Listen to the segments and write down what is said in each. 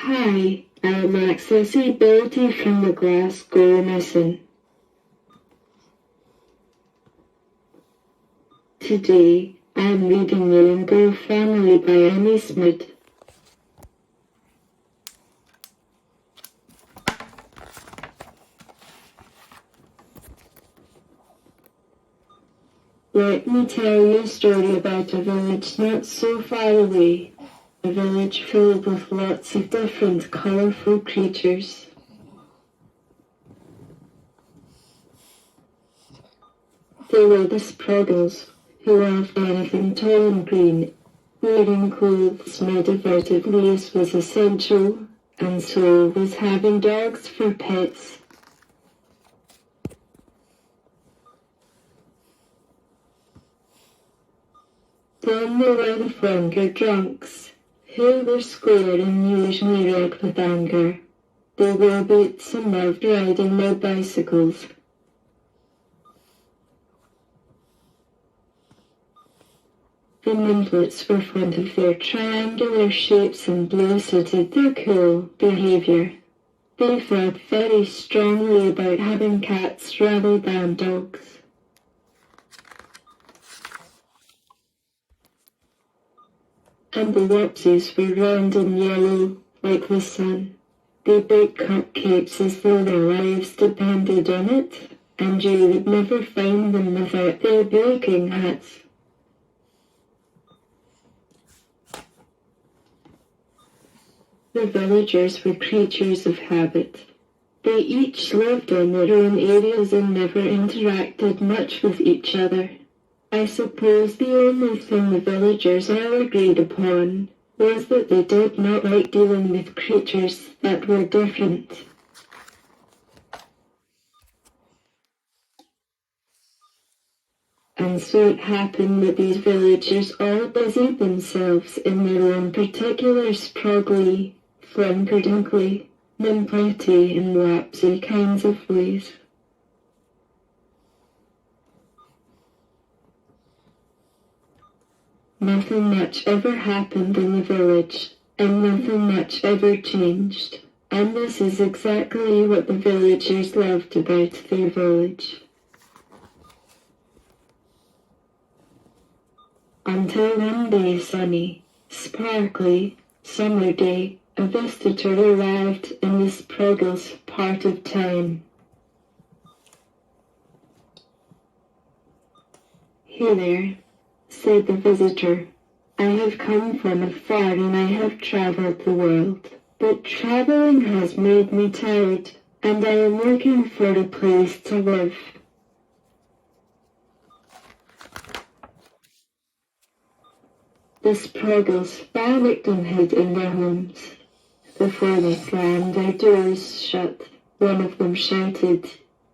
Hi, I'm Accessie Billity from the Glasgow Mission. Today, I'm reading The Rainbow Family by Emmi Smid. Let me tell you a story about a village not so far away. A village filled with lots of different colourful creatures. They were the Sproggles, who loved anything tall and green. Wearing clothes made of outed leaves was essential, and so was having dogs for pets. Then there were the Flanker Drunks, who were square and usually red with anger. They wore boots and loved riding their bicycles. The Nimblets were fond of their triangular shapes and blue suited their cool behaviour. They felt very strongly about having cats rather than dogs. And the Wopsies were round and yellow, like the sun. They baked cupcakes as though their lives depended on it, and you would never find them without their baking hats. The villagers were creatures of habit. They each lived in their own areas and never interacted much with each other. I suppose the only thing the villagers all agreed upon was that they did not like dealing with creatures that were different. And so it happened that these villagers all busied themselves in their own particular sproggly, flimperdinkly, nimblety and lapsy kinds of ways. Nothing much ever happened in the village, and nothing much ever changed, and this is exactly what the villagers loved about their village. Until one day sunny, sparkly, summer day, a visitor arrived in the Sproggles part of town. "Hey there," said the visitor. "I have come from afar and I have travelled the world, but travelling has made me tired, and I am looking for a place to live." The Sproggles panicked and hid in their homes. Before they slammed their doors shut, one of them shouted,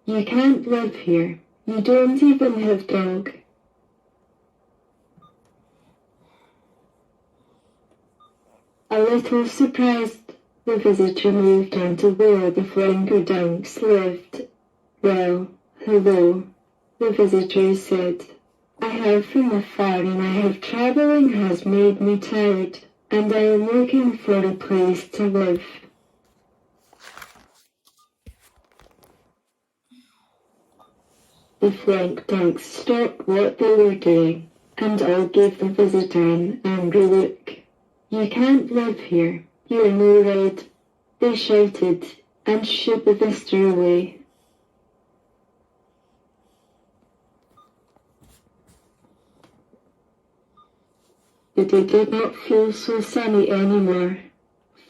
"You can't live here. You don't even have dog." A little surprised, the visitor moved on to where the Flanker Dunks lived. "Well, hello," the visitor said. "I have from afar and I have travelling has made me tired, and I am looking for a place to live." The Flank Dunks stopped what they were doing, and all gave the visitor an angry look. "You can't live here. You're no red," they shouted, and shooed the visitor away. But it did not feel so sunny anymore.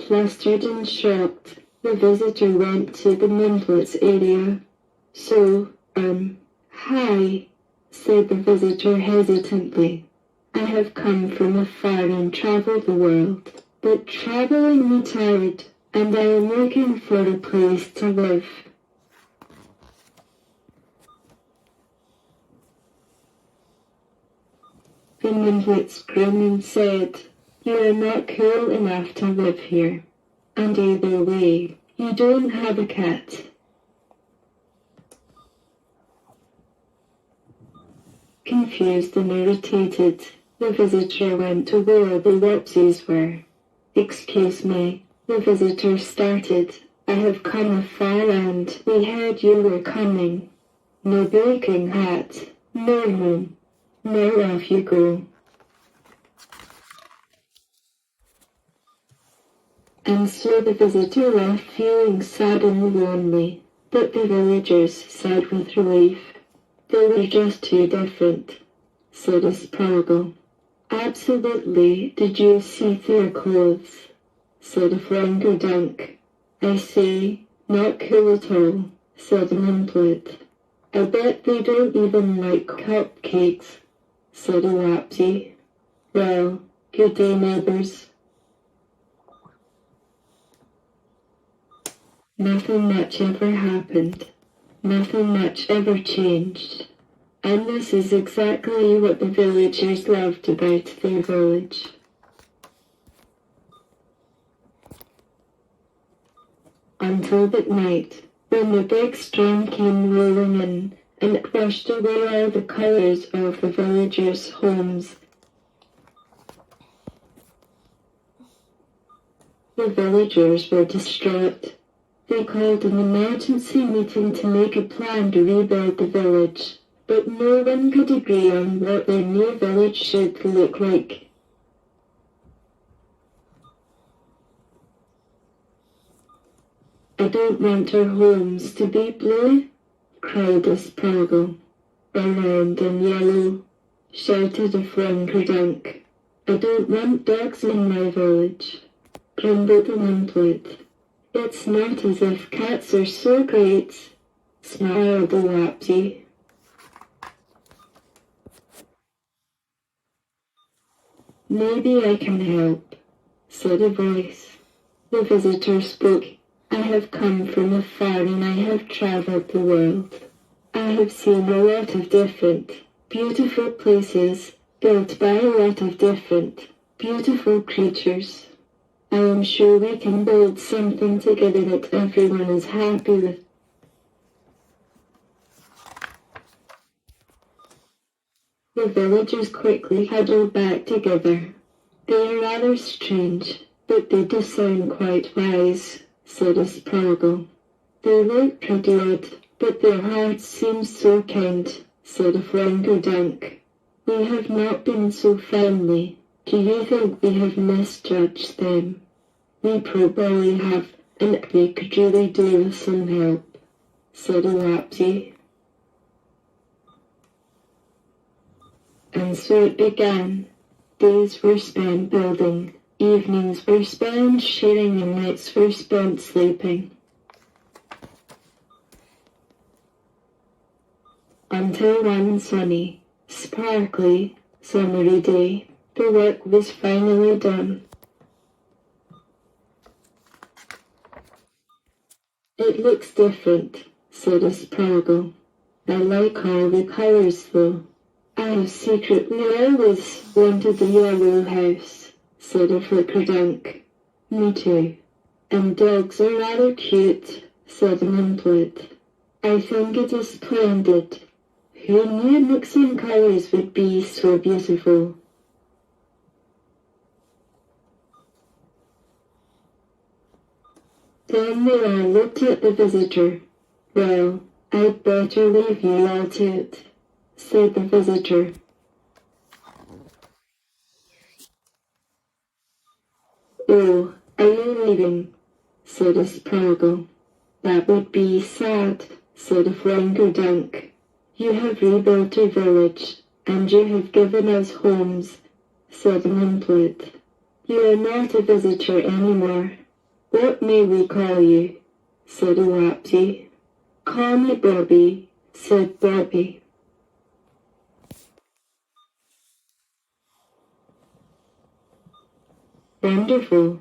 Flustered and shocked, the visitor went to the Nimblets area. Hi," said the visitor hesitantly. "I have come from afar and travelled the world, but travelling me tired, and I am looking for a place to live." The Nimblets grinned and said, "You are not cool enough to live here, and either way, you don't have a cat." Confused and irritated, the visitor went to where the Wopsies were. "Excuse me," The visitor started. I have come a far land. We heard you were coming. No baking hat, no home. Now off you go. And so the visitor left feeling sad and lonely, but the villagers sighed with relief. They were just too different, said Asparago. Absolutely. Did you see their clothes? Said a Flangerdunk. I say, not cool at all, said an Implet. I bet they don't even like cupcakes, said a Lapsy. Well, good day, neighbours. Nothing much ever happened. Nothing much ever changed. And this is exactly what the villagers loved about their village. Until that night, when the big storm came rolling in and it washed away all the colors of the villagers' homes. The villagers were distraught. They called an emergency meeting to make a plan to rebuild the village, but no one could agree on what their new village should look like. I don't want our homes to be blue, cried Asparago. Or round and yellow, shouted a Flangerdunk. I don't want dogs in my village, grumbled an Implet. It's not as if cats are so great, smiled a Lapsy. Maybe I can help, said a voice. The visitor spoke. I have come from afar and I have traveled the world. I have seen a lot of different, beautiful places, built by a lot of different, beautiful creatures. I am sure we can build something together that everyone is happy with. The villagers quickly huddled back together. They are rather strange, but they do sound quite wise, said Asparago. They look pretty odd, but their hearts seem so kind, said a Flangerdunk. We have not been so friendly. Do you think we have misjudged them? We probably have, and they could really do with some help, said a Lapsy. And so it began. Days were spent building, evenings were spent sharing, and nights were spent sleeping. Until one sunny, sparkly, summery day, the work was finally done. It looks different, said Asparago. I like all the colors though. I have secretly always wanted a yellow house, said a Flickerdunk. Me too. And dogs are rather cute, said an Implet. I think it is splendid. Who knew mixing colors would be so beautiful? Then they all looked at the visitor. Well, I'd better leave you all to it, said the visitor. Oh, are you leaving? Said Asparago. That would be sad, said a Flangerdunk. You have rebuilt your village, and you have given us homes, said an Implet. You are not a visitor anymore. What may we call you? Said a Lapsy. Call me Bobby, said Bobby. Wonderful.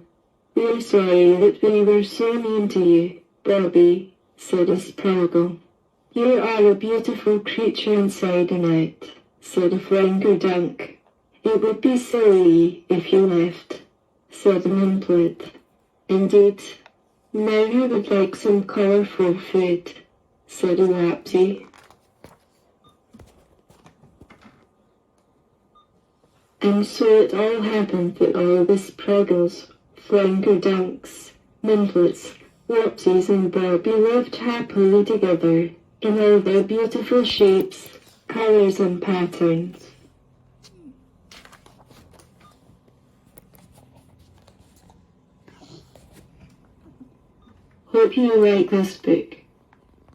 We are sorry that we were so mean to you, Bobby, said Asparago. You are a beautiful creature inside and out, said a Flangerdunk. It would be silly if you left, said an Implet. Indeed, now you would like some colourful food, said a Lapsy. And so it all happened that all the Spriggles, Flangerdunks, Nimblets, Whoopsies and Barbie lived happily together in all their beautiful shapes, colors and patterns. Hope you like this book.